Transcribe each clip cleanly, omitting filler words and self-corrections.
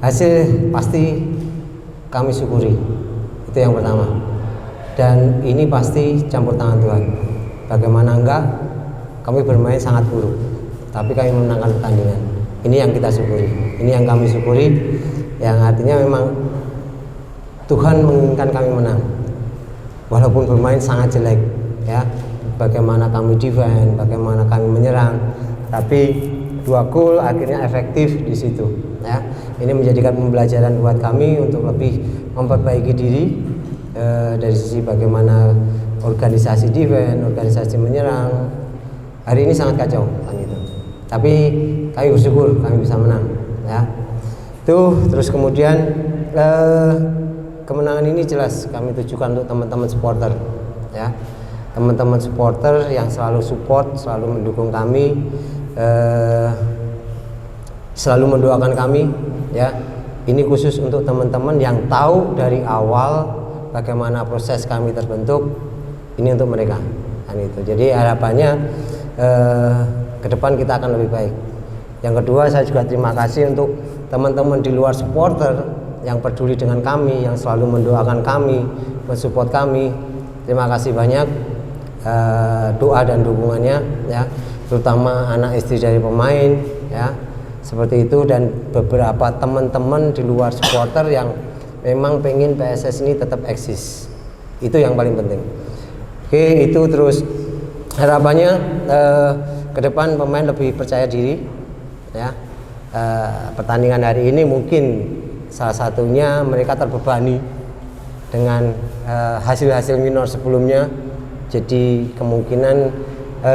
hasil pasti kami syukuri, itu yang pertama. Dan ini pasti campur tangan Tuhan. Bagaimana enggak, kami bermain sangat buruk, tapi kami menangkan pertandingan. Ini yang kita syukuri, ini yang kami syukuri, yang artinya memang Tuhan menginginkan kami menang, walaupun bermain sangat jelek, ya. Bagaimana kami defend, bagaimana kami menyerang, tapi 2 gol akhirnya efektif di situ, ya. Ini menjadikan pembelajaran buat kami untuk lebih memperbaiki diri dari sisi bagaimana organisasi defend, organisasi menyerang. Hari ini sangat kacau kan gitu. Tapi kami bersyukur kami bisa menang, ya. Terus kemudian kemenangan ini jelas kami tujukan untuk teman-teman supporter, ya. Teman-teman supporter yang selalu support, selalu mendukung kami, selalu mendoakan kami, ya. Ini khusus untuk teman-teman yang tahu dari awal bagaimana proses kami terbentuk. Ini untuk mereka kan itu. Jadi harapannya ke depan kita akan lebih baik. Yang kedua, saya juga terima kasih untuk teman-teman di luar supporter yang peduli dengan kami, yang selalu mendoakan kami, mensupport kami. Terima kasih banyak doa dan dukungannya, ya, terutama anak istri dari pemain, ya, seperti itu, dan beberapa teman-teman di luar supporter yang memang pengen PSS ini tetap eksis. Itu yang paling penting. Oke, itu terus harapannya ke depan pemain lebih percaya diri, ya. Pertandingan hari ini mungkin salah satunya mereka terbebani dengan hasil-hasil minor sebelumnya. Jadi kemungkinan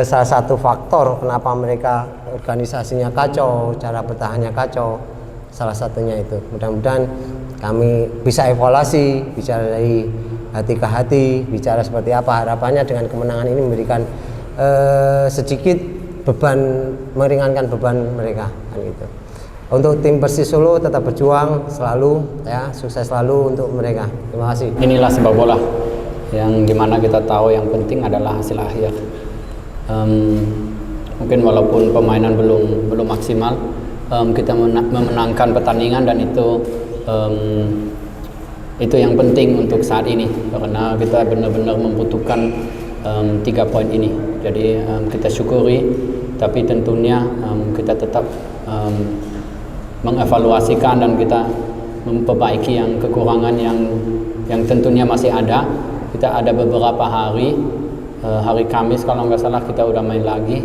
salah satu faktor kenapa mereka organisasinya kacau, cara bertahannya kacau, salah satunya itu. Mudah-mudahan kami bisa evaluasi, bicara dari hati ke hati, bicara seperti apa. Harapannya dengan kemenangan ini memberikan sedikit beban, meringankan beban mereka kan gitu. Untuk tim Persis Solo tetap berjuang selalu, ya, sukses selalu untuk mereka. Terima kasih. Inilah sepak bola yang dimana kita tahu yang penting adalah hasil akhir. Mungkin walaupun permainan belum maksimal, kita memenangkan pertandingan, dan itu yang penting untuk saat ini, karena kita benar-benar membutuhkan 3 poin ini. Jadi kita syukuri, tapi tentunya kita tetap mengevaluasikan dan kita memperbaiki yang kekurangan yang tentunya masih ada. Kita ada beberapa hari Kamis kalau nggak salah kita udah main lagi,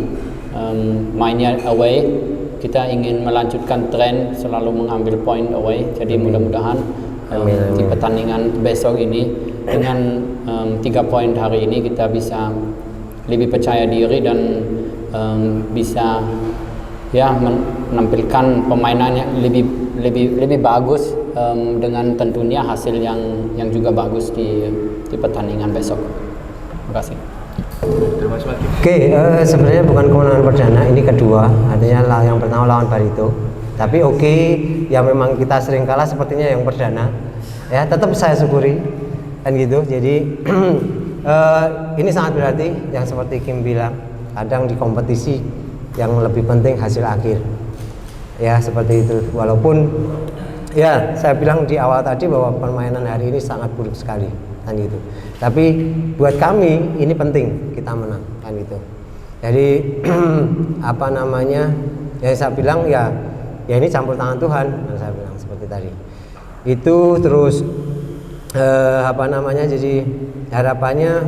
mainnya away. Kita ingin melanjutkan tren selalu mengambil poin away. Jadi mudah-mudahan di pertandingan besok ini dengan 3 poin hari ini kita bisa lebih percaya diri dan bisa, ya, menampilkan permainannya lebih bagus, dengan tentunya hasil yang juga bagus di pertandingan besok. Terima kasih. Oke, sebenarnya bukan kemenangan perdana, ini kedua, artinya yang pertama lawan Barito. Tapi oke, ya memang kita sering kalah sepertinya yang perdana, ya, tetap saya syukuri kan gitu. Jadi ini sangat berarti, yang seperti Kim bilang, kadang di kompetisi yang lebih penting hasil akhir, ya, seperti itu. Walaupun, ya, saya bilang di awal tadi bahwa permainan hari ini sangat buruk sekali kan gitu, tapi buat kami ini penting kita menang kan gitu. Jadi apa namanya, yang saya bilang, ya ini campur tangan Tuhan yang saya bilang seperti tadi itu. Terus apa namanya, jadi harapannya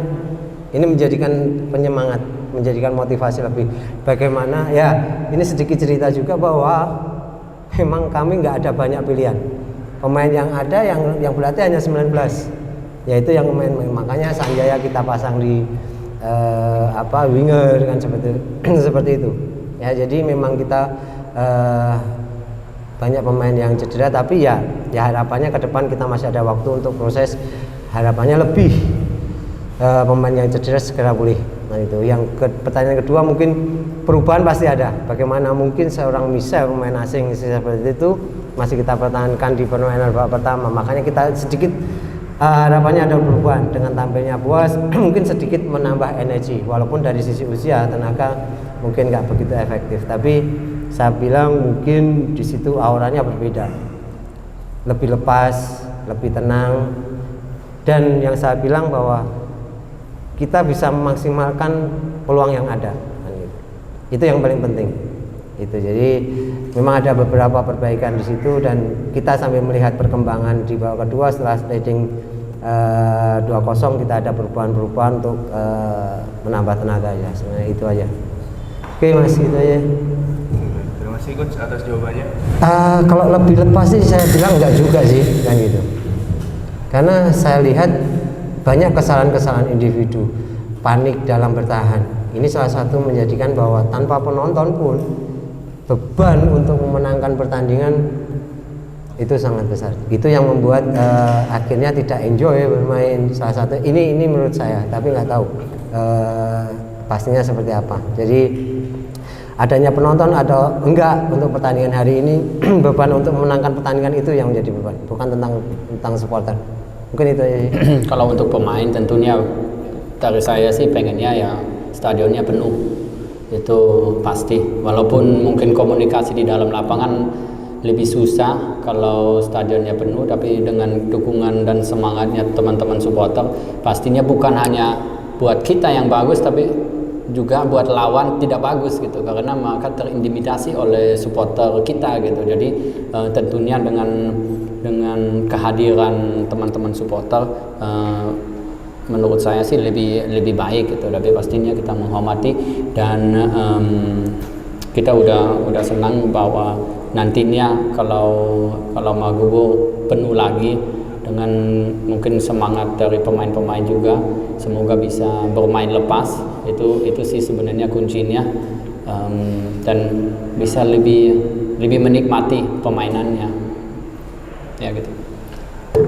ini menjadikan penyemangat, menjadikan motivasi lebih. Bagaimana, ya, ini sedikit cerita juga bahwa memang kami nggak ada banyak pilihan. Pemain yang ada yang berlatih hanya 19, yaitu yang main. Makanya Sanjaya kita pasang di winger kan, seperti itu. Ya, jadi memang kita banyak pemain yang cedera, tapi ya harapannya ke depan kita masih ada waktu untuk proses. Harapannya lebih pemain yang cedera segera pulih. Nah itu. Pertanyaan kedua, mungkin perubahan pasti ada. Bagaimana mungkin seorang Misal, pemain asing seperti itu, masih kita pertahankan di permainan babak pertama. Makanya kita sedikit harapannya ada perubahan dengan tampilnya Buas. Mungkin sedikit menambah energi, walaupun dari sisi usia, tenaga mungkin nggak begitu efektif. Tapi saya bilang mungkin di situ auranya berbeda. lebih lepas, lebih tenang, dan yang saya bilang bahwa kita bisa memaksimalkan peluang yang ada. Itu yang paling penting. Itu jadi memang ada beberapa perbaikan di situ, dan kita sambil melihat perkembangan di babak kedua setelah trading 2-0 kita ada perubahan-perubahan untuk menambah tenaga ya. Sebenarnya itu aja. Oke Mas, itu aja. Terima kasih Coach atas jawabannya. Kalau lebih lepas sih saya bilang enggak juga sih kan gitu. Karena saya lihat banyak kesalahan-kesalahan individu, panik dalam bertahan. Ini salah satu menjadikan bahwa tanpa penonton pun beban untuk memenangkan pertandingan itu sangat besar. Itu yang membuat akhirnya tidak enjoy bermain. Salah satu ini menurut saya, tapi nggak tahu pastinya seperti apa. Jadi adanya penonton atau enggak untuk pertandingan hari ini beban untuk memenangkan pertandingan itu yang menjadi beban, bukan tentang supporter. Mungkin itu aja. Kalau untuk pemain tentunya dari saya sih pengennya ya stadionnya penuh, itu pasti. Walaupun mungkin komunikasi di dalam lapangan lebih susah kalau stadionnya penuh, tapi dengan dukungan dan semangatnya teman-teman supporter pastinya bukan hanya buat kita yang bagus, tapi juga buat lawan tidak bagus gitu, karena maka terintimidasi oleh supporter kita gitu. Jadi tentunya dengan kehadiran teman-teman supporter menurut saya sih lebih baik gitu. Tapi pastinya kita menghormati dan kita udah senang bahwa nantinya kalau Maguwo penuh lagi dengan mungkin semangat dari pemain-pemain juga, semoga bisa bermain lepas. Itu sih sebenarnya kuncinya, dan bisa lebih menikmati permainannya ya gitu.